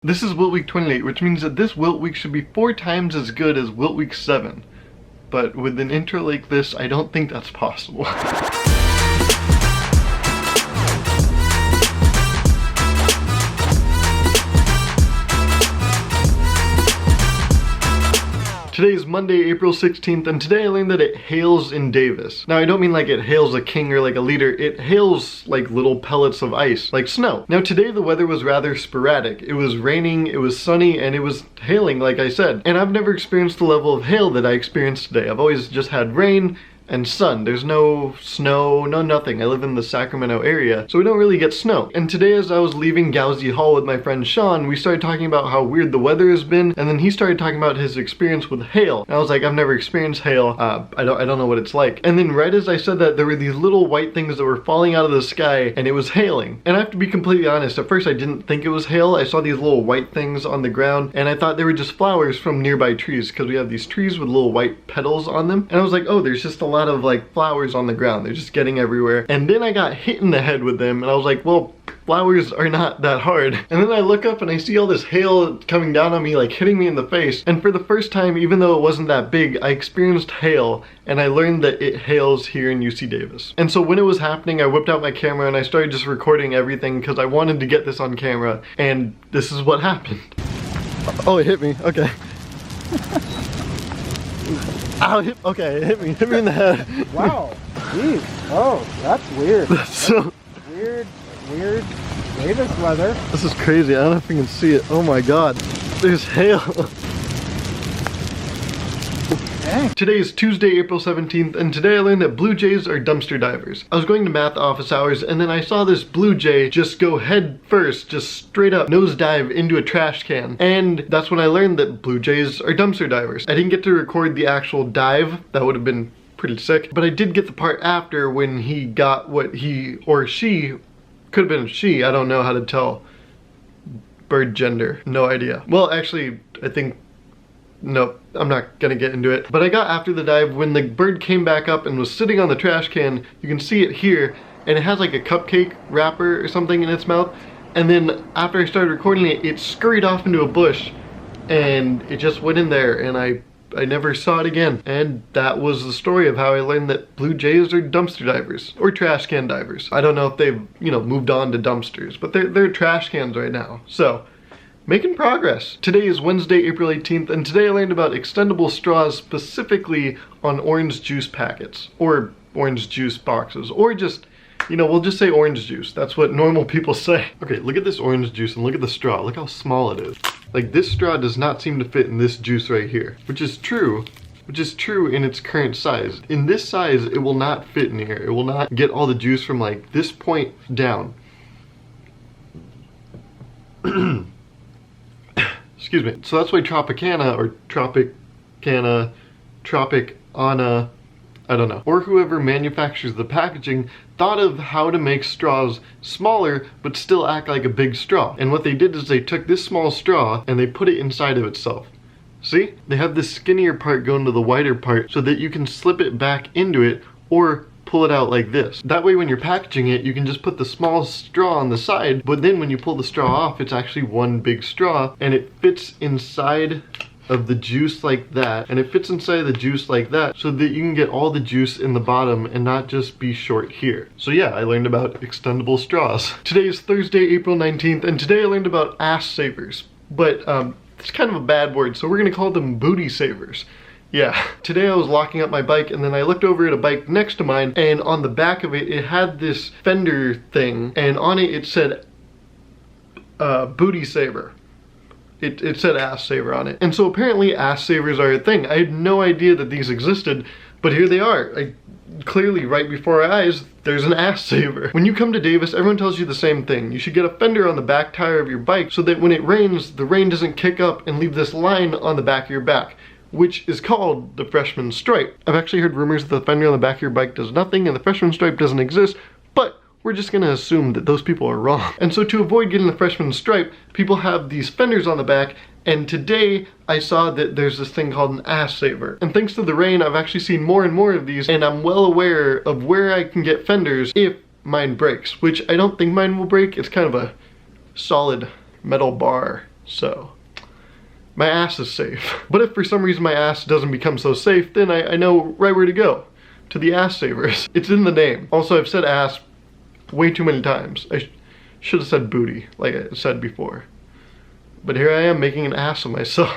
This is Wilt Week 28, which means that this Wilt Week should be 4 times as good as Wilt Week 7. But with an intro like this, I don't think that's possible. Today is Monday, April 16th, and today I learned that it hails in Davis. Now, I don't mean like it hails a king or like a leader, it hails like little pellets of ice, like snow. Now, today the weather was rather sporadic. It was raining, it was sunny, and it was hailing, like I said. And I've never experienced the level of hail that I experienced today. I've always just had rain and sun. There's no snow, no nothing. I live in the Sacramento area, so we don't really get snow. And today as I was leaving Gauruv Hall with my friend Sean, we started talking about how weird the weather has been, and then he started talking about his experience with hail. And I was like, I've never experienced hail. I don't know what it's like. And then right as I said that, there were these little white things that were falling out of the sky, and it was hailing. And I have to be completely honest, at first I didn't think it was hail. I saw these little white things on the ground, and I thought they were just flowers from nearby trees, because we have these trees with little white petals on them. And I was like, oh, there's just a lot of like flowers on the ground. They're just getting everywhere. And then I got hit in the head with them, and I was like, well, flowers are not that hard. And then I look up and I see all this hail coming down on me, like hitting me in the face. And for the first time, even though it wasn't that big, I experienced hail, and I learned that it hails here in UC Davis. And so when it was happening, I whipped out my camera and I started just recording everything because I wanted to get this on camera, and this is what happened. Oh, it hit me. Okay. Ow, it hit me in the head. Wow, geez. Oh, that's weird. That's so weird Davis weather. This is crazy. I don't know if you can see it. Oh my god. There's hail. Dang. Today is Tuesday, April 17th, and today I learned that blue jays are dumpster divers. I was going to math office hours, and then I saw this blue jay just go head first, just straight up nosedive into a trash can. And that's when I learned that blue jays are dumpster divers. I didn't get to record the actual dive. That would have been pretty sick. But I did get the part after when he got what he or she, could have been she, I don't know how to tell bird gender, no idea. Well, actually, I think, nope, I'm not gonna get into it. But I got after the dive when the bird came back up and was sitting on the trash can. You can see it here, and it has like a cupcake wrapper or something in its mouth. And then after I started recording it, it scurried off into a bush, and it just went in there, and I never saw it again. And that was the story of how I learned that blue jays are dumpster divers, or trash can divers. I don't know if they've, moved on to dumpsters, but they're trash cans right now. So, making progress. Today is Wednesday, April 18th, and today I learned about extendable straws specifically on orange juice packets, or orange juice boxes, or just, we'll just say orange juice. That's what normal people say. Okay, look at this orange juice and look at the straw. Look how small it is. Like, this straw does not seem to fit in this juice right here, which is true in its current size. In this size, it will not fit in here. It will not get all the juice from like this point down. Excuse me. So that's why Tropicana or Tropicana, I don't know, or whoever manufactures the packaging thought of how to make straws smaller but still act like a big straw. And what they did is they took this small straw and they put it inside of itself. See? They have this skinnier part go into the wider part so that you can slip it back into it or pull it out like this. That way when you're packaging it, you can just put the small straw on the side, but then when you pull the straw off, it's actually one big straw, and it fits inside of the juice like that, and it fits inside of the juice like that so that you can get all the juice in the bottom and not just be short here. So yeah, I learned about extendable straws. Today is Thursday, April 19th, and today I learned about ass savers. But it's kind of a bad word, so we're gonna call them booty savers. Yeah, today I was locking up my bike, and then I looked over at a bike next to mine, and on the back of it, it had this fender thing, and on it, it said booty saver. It said ass saver on it. And so apparently ass savers are a thing. I had no idea that these existed, but here they are. Clearly right before our eyes, there's an ass saver. When you come to Davis, everyone tells you the same thing. You should get a fender on the back tire of your bike so that when it rains, the rain doesn't kick up and leave this line on the back of your back, which is called the freshman stripe. I've actually heard rumors that the fender on the back of your bike does nothing and the freshman stripe doesn't exist, but we're just gonna assume that those people are wrong. And so to avoid getting the freshman stripe, people have these fenders on the back, and today I saw that there's this thing called an ass saver. And thanks to the rain, I've actually seen more and more of these, and I'm well aware of where I can get fenders if mine breaks, which I don't think mine will break. It's kind of a solid metal bar. So my ass is safe. But if for some reason my ass doesn't become so safe, then I know right where to go. To the ass savers. It's in the name. Also, I've said ass way too many times. I should have said booty, like I said before. But here I am making an ass of myself.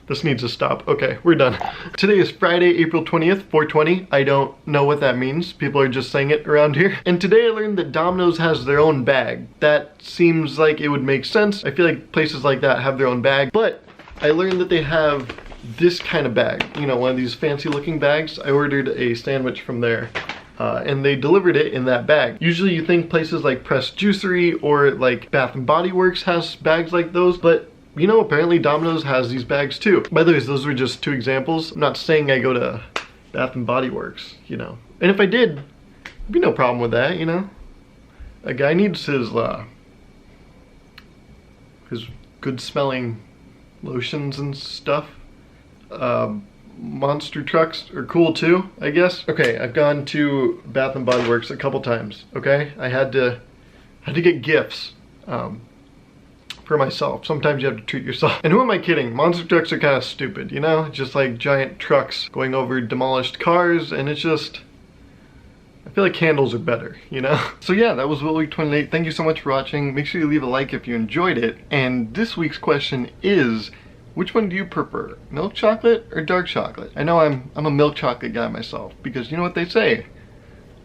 This needs to stop. Okay, we're done. Today is Friday, April 20th, 420. I don't know what that means. People are just saying it around here. And today I learned that Domino's has their own bag. That seems like it would make sense. I feel like places like that have their own bag. But I learned that they have this kind of bag. You know, one of these fancy looking bags. I ordered a sandwich from there. And they delivered it in that bag. Usually you think places like Press Juicery or like Bath and Body Works has bags like those, but you know, apparently Domino's has these bags too. By the way, those were just two examples. I'm not saying I go to Bath and Body Works, you know. And if I did, there'd be no problem with that, you know. A guy needs his good smelling lotions and stuff. Monster trucks are cool too, I guess. Okay, I've gone to Bath and Body Works a couple times, okay? I had to get gifts. For myself. Sometimes you have to treat yourself. And who am I kidding? Monster trucks are kind of stupid, you know? Just like giant trucks going over demolished cars, and it's just, I feel like candles are better, you know? So yeah, that was WILT Week 28. Thank you so much for watching. Make sure you leave a like if you enjoyed it. And this week's question is, which one do you prefer? Milk chocolate or dark chocolate? I know I'm a milk chocolate guy myself, because you know what they say?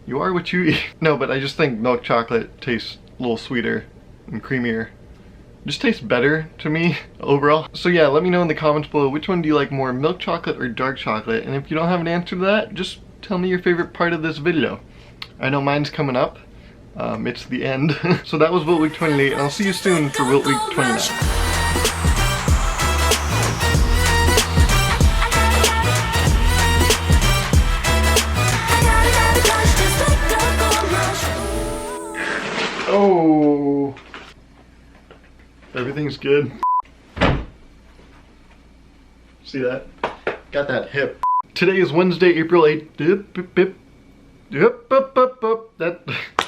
You are what you eat. No, but I just think milk chocolate tastes a little sweeter and creamier. Just tastes better to me overall. So yeah, let me know in the comments below, which one do you like more, milk chocolate or dark chocolate? And if you don't have an answer to that, just tell me your favorite part of this video. I know mine's coming up. It's the end. So that was WILT Week 28, and I'll see you soon for WILT Week 29. Oh, everything's good. See that? Got that hip. Today is Wednesday, April 8th. That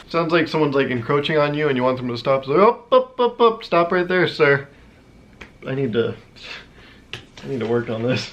sounds like someone's like encroaching on you and you want them to stop. So, stop right there, sir. I need to work on this.